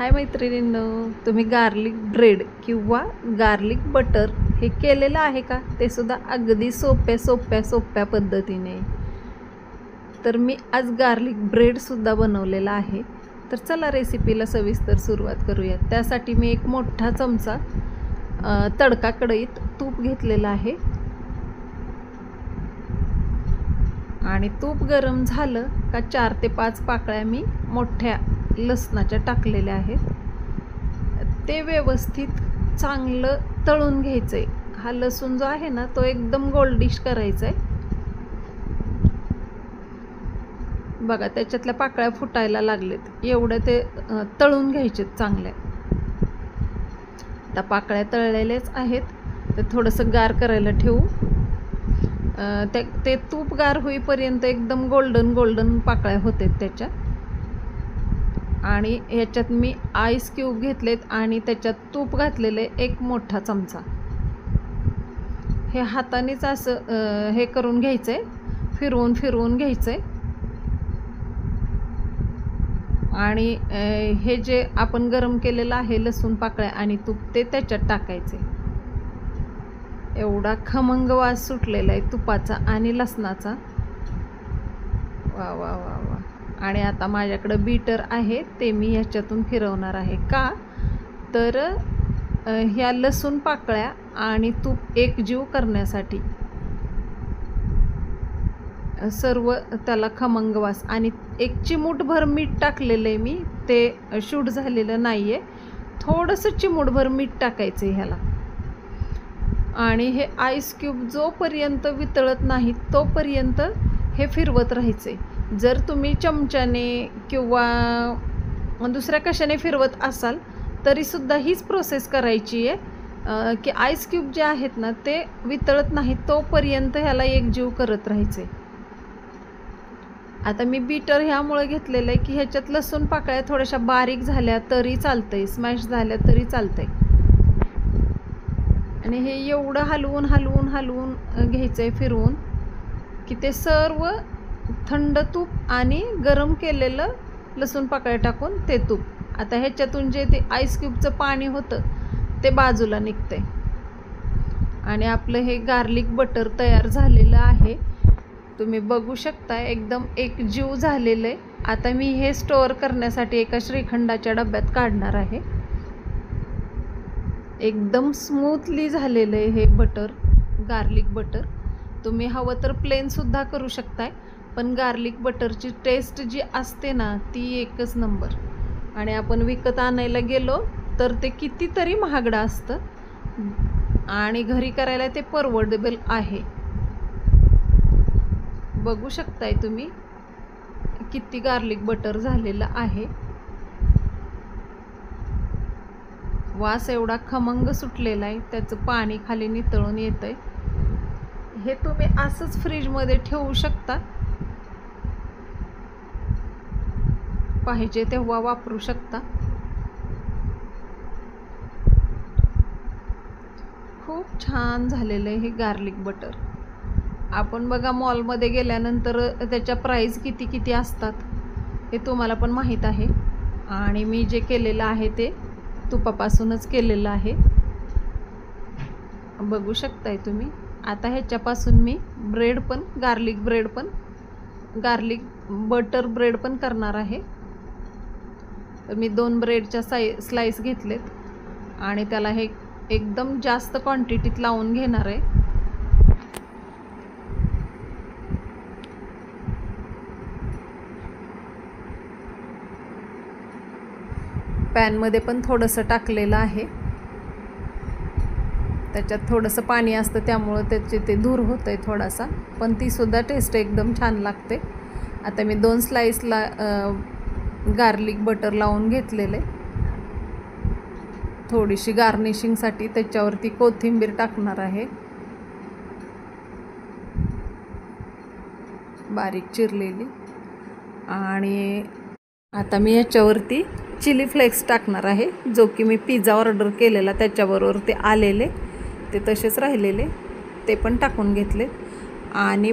हाय मैत्रिणींनो, तुम्ही garlic bread किंवा गार्लिक बटर हे केलेलं आहे का? ते सुद्धा अगदी सोप्या पद्धतीने. तर मी आज गार्लिक ब्रेडसुद्धा बनवलेला आहे. तर चला रेसिपीला सविस्तर सुरुवात करूया. त्यासाठी मी एक मोठा चमचा तडका कढईत तूप घेतलेला आहे आणि तूप गरम झालं का 4 ते 5 पाकळ्या मी मोठ्या लसणाच्या टाकलेल्या आहेत. ते व्यवस्थित चांगलं तळून घ्यायचं आहे. हा लसूण जो आहे ना तो एकदम गोल्डिश करायचा आहे. बघा त्याच्यातल्या पाकळ्या फुटायला लागलेत, एवढं ते तळून घ्यायचे चांगल्या. त्या पाकळ्या तळलेल्याच आहेत, तर थोडंसं गार करायला ठेवू. ते तूप गार होईपर्यंत एकदम गोल्डन पाकळ्या होते त्याच्या. आणि ह्याच्यात मी आईस क्यूब घेतलेत आणि त्याच्यात तूप घातलेले एक मोठा चमचा. हे हातानेच असं हे करून घ्यायचं आहे, फिरवून घ्यायचं आहे. आणि हे जे आपण गरम केलेलं आहे लसूण पाकळ्या आणि तूप ते त्याच्यात टाकायचे. एवढा खमंग वास सुटलेला आहे तुपाचा आणि लसणाचा. वा वा वा वा. आणि आता माझ्याकडं बीटर आहे, ते मी ह्याच्यातून फिरवणार आहे. का तर ह्या लसूण पाकळ्या आणि तूप एकजीव करण्यासाठी, सर्व त्याला खमंग वास. आणि एक चिमूटभर मीठ टाकलेलं आहे मी, ते शूट झालेलं नाही आहे. थोडंसं चिमूटभर मीठ टाकायचं आहे ह्याला. आणि हे आईस क्यूब जोपर्यंत वितळत नाही तोपर्यंत हे फिरवत राहायचे. जर तुम्ही चमच्याने किंवा दुसऱ्या कशाने फिरवत असाल तरीसुद्धा हीच प्रोसेस करायची आहे की आईस क्यूब जे आहेत ना ते वितळत नाही तोपर्यंत ह्याला एकजीव करत राहायचे. आता मी बीटर ह्यामुळे घेतलेलं आहे की ह्याच्यात लसूण पाकळ्या थोड्याशा बारीक झाल्या तरी चालतंय, स्मॅश झाल्या तरी चालतंय. आणि हे एवढं हलवून घ्यायचं आहे फिरवून की ते सर्व थंड तूप आणि गरम केलेलं लसूण पाकळ्या टाकून ते तूप, आता ह्याच्यातून जे ते आईस क्यूबचं पाणी होतं ते बाजूला निघतंय. आणि आपलं हे गार्लिक बटर तयार झालेलं आहे. तुम्ही बघू शकता एकदम एकजीव झालेलं आहे. आता मी हे स्टोअर करण्यासाठी एका श्रीखंडाच्या डब्यात काढणार आहे. एकदम स्मूथली झालेलं आहे हे बटर, गार्लिक बटर. तुम्ही हवं तर प्लेनसुद्धा करू शकताय, पण गार्लिक बटरची टेस्ट जी असते ना ती एकच नंबर. आणि आपण विकत आणायला गेलो तर ते कितीतरी महागडं असतं आणि घरी करायला ते परवडेबल आहे. बघू शकताय तुम्ही किती गार्लिक बटर झालेलं आहे. वास एवढा खमंग सुटलेला आहे, त्याचं पाणी खाली नितळून येतंय. हे तुम्ही असंच फ्रीजमध्ये ठेवू शकता, पाहिजे तेव्हा वापरू शकता. खूप छान झालेलं आहे हे गार्लिक बटर. आपण बघा मॉलमध्ये गेल्यानंतर त्याच्या प्राईस किती असतात हे तुम्हाला पण माहीत आहे. आणि मी जे केलेलं आहे ते तुपापासूनच केलेलं आहे, बघू शकताय तुम्ही. आता ह्याच्यापासून मी ब्रेड पण, गार्लिक बटर ब्रेड पण करणार आहे. तर मी 2 ब्रेडच्या स्लाइस घेतलेत आणि त्याला हे एकदम जास्त क्वांटिटीत लावून घेणार आहे. पॅनमध्ये पण थोडंसं टाकलेलं आहे, त्याच्यात थोडंसं पाणी असतं त्यामुळं त्याचे ते धूर होतं आहे थोडासा, पण तीसुद्धा टेस्ट एकदम छान लागते. आता मी 2 स्लाइसला गार्लिक बटर लावून घेतलेले. थोडीशी गार्निशिंगसाठी त्याच्यावरती कोथिंबीर टाकणार आहे, बारीक चिरलेली. आणि आता मी याच्यावरती चिली फ्लेक्स टाकणार आहे, जो की मी पिझ्झा ऑर्डर केलेला त्याच्याबरोबर ते आलेले, ते तसेच राहिलेले, ते पण टाकून घेतले. आणि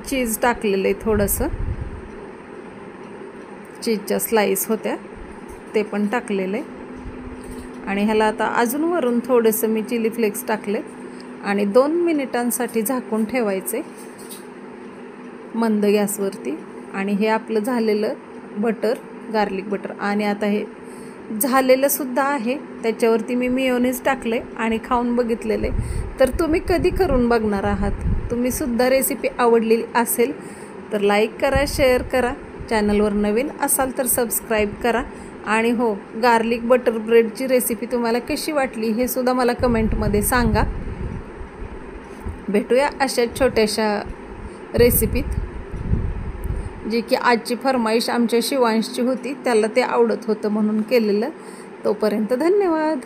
चीज टाकलेले, थोडंसं चीजच्या स्लाइस होत्या ते पण टाकलेलं आहे. आणि ह्याला आता अजून वरून थोडंसं मी चिली फ्लेक्स टाकले आणि 2 मिनिटांसाठी झाकून ठेवायचे मंद गॅसवरती. आणि हे आपलं झालेलं बटर, गार्लिक बटर. आणि आता हे झालेलं सुद्धा आहे, त्याच्यावरती मी मेयोनीज टाकले आणि खाऊन बघितलेले. तर तुम्ही कधी करून बघणार आहात? तुम्ही सुद्धा रेसिपी आवडलेली असेल तर लाईक करा, शेअर करा. चॅनलवर नवीन असाल तर सबस्क्राईब करा. आणि हो, गार्लिक बटर ब्रेडची रेसिपी तुम्हाला कशी वाटली हे सुद्धा मला कमेंटमध्ये सांगा. भेटूया अशा छोट्याशा रेसिपीत, जी की आजची फरमाईश आमच्या शिवांशची होती, त्याला ते आवडत होतं म्हणून केलेलं. तोपर्यंत धन्यवाद.